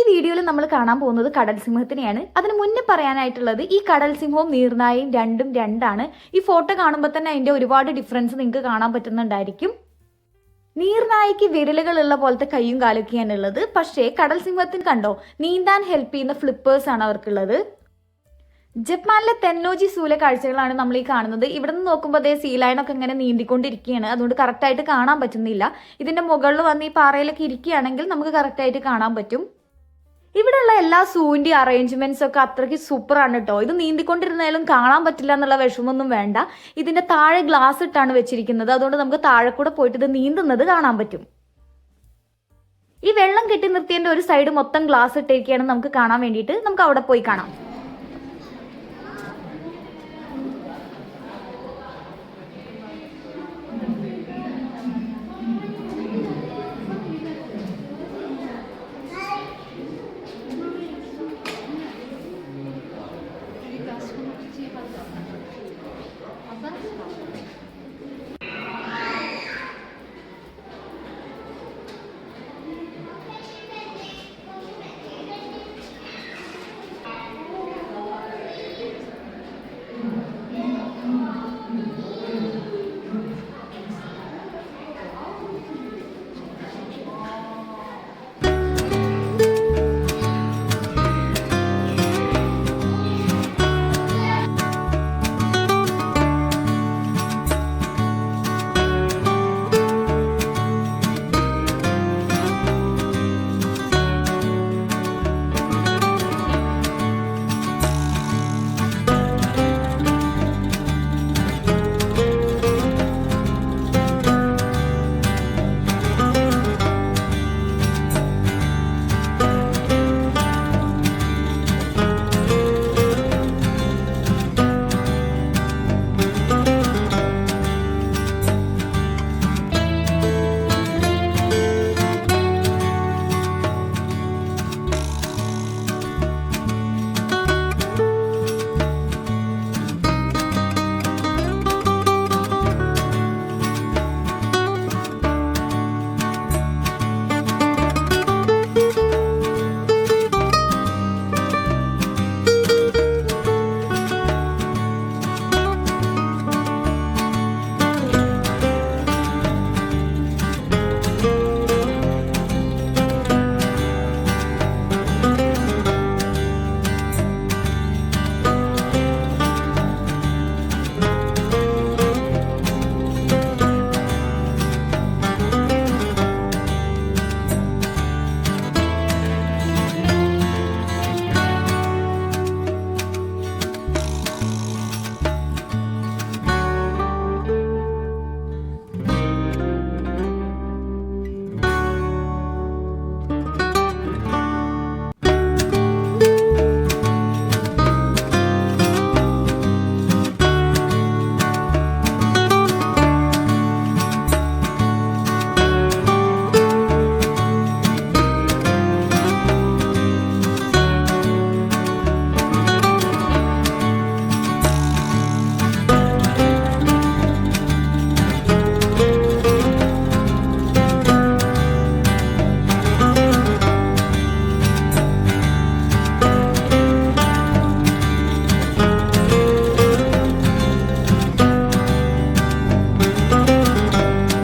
വീഡിയോയിൽ നമ്മൾ കാണാൻ പോകുന്നത് കടൽ സിംഹത്തിനെയാണ്. അതിന് മുന്നേ പറയാനായിട്ടുള്ളത് ഈ കടൽ സിംഹവും നീർനായയും രണ്ടും രണ്ടാണ്. ഈ ഫോട്ടോ കാണുമ്പോൾ തന്നെ അതിന്റെ ഒരുപാട് ഡിഫറൻസ് നിങ്ങൾക്ക് കാണാൻ പറ്റുന്നുണ്ടായിരിക്കും. നീർനായയ്ക്ക് വിരലുകളുള്ള പോലത്തെ കൈയും കാലൊക്കെയാണ് ഉള്ളത്. പക്ഷേ കടൽ സിംഹത്തിന് കണ്ടോ, നീന്താൻ ഹെൽപ്പ് ചെയ്യുന്ന ഫ്ലിപ്പേഴ്സ് ആണ് അവർക്കുള്ളത്. ജപ്പാനിലെ തെന്നോജി സൂലെ കാഴ്ചകളാണ് നമ്മൾ ഈ കാണുന്നത്. ഇവിടെ നിന്ന് നോക്കുമ്പോൾ അതേ സീലൈനൊക്കെ ഇങ്ങനെ നീന്തിക്കൊണ്ടിരിക്കുകയാണ്. അതുകൊണ്ട് കറക്റ്റായിട്ട് കാണാൻ പറ്റുന്നില്ല. ഇതിന്റെ മുകളിൽ വന്ന് ഈ പാറയിലൊക്കെ ഇരിക്കുകയാണെങ്കിൽ നമുക്ക് കറക്റ്റായിട്ട് കാണാൻ പറ്റും. ഇവിടെയുള്ള എല്ലാ സൂവിന്റെ അറേഞ്ച്മെന്റ്സ് ഒക്കെ അത്രയ്ക്ക് സൂപ്പറാണ് കേട്ടോ. ഇത് നീന്തിക്കൊണ്ടിരുന്നാലും കാണാൻ പറ്റില്ല എന്നുള്ള വിഷമൊന്നും വേണ്ട. ഇതിന്റെ താഴെ ഗ്ലാസ് ഇട്ടാണ് വെച്ചിരിക്കുന്നത്. അതുകൊണ്ട് നമുക്ക് താഴെ കൂടെ പോയിട്ട് ഇത് നീന്തുന്നത് കാണാൻ പറ്റും. ഈ വെള്ളം കെട്ടി നിർത്തിയതിന്റെ ഒരു സൈഡ് മൊത്തം ഗ്ലാസ് ഇട്ടിരിക്കുകയാണ് നമുക്ക് കാണാൻ വേണ്ടിയിട്ട്. നമുക്ക് അവിടെ പോയി കാണാം.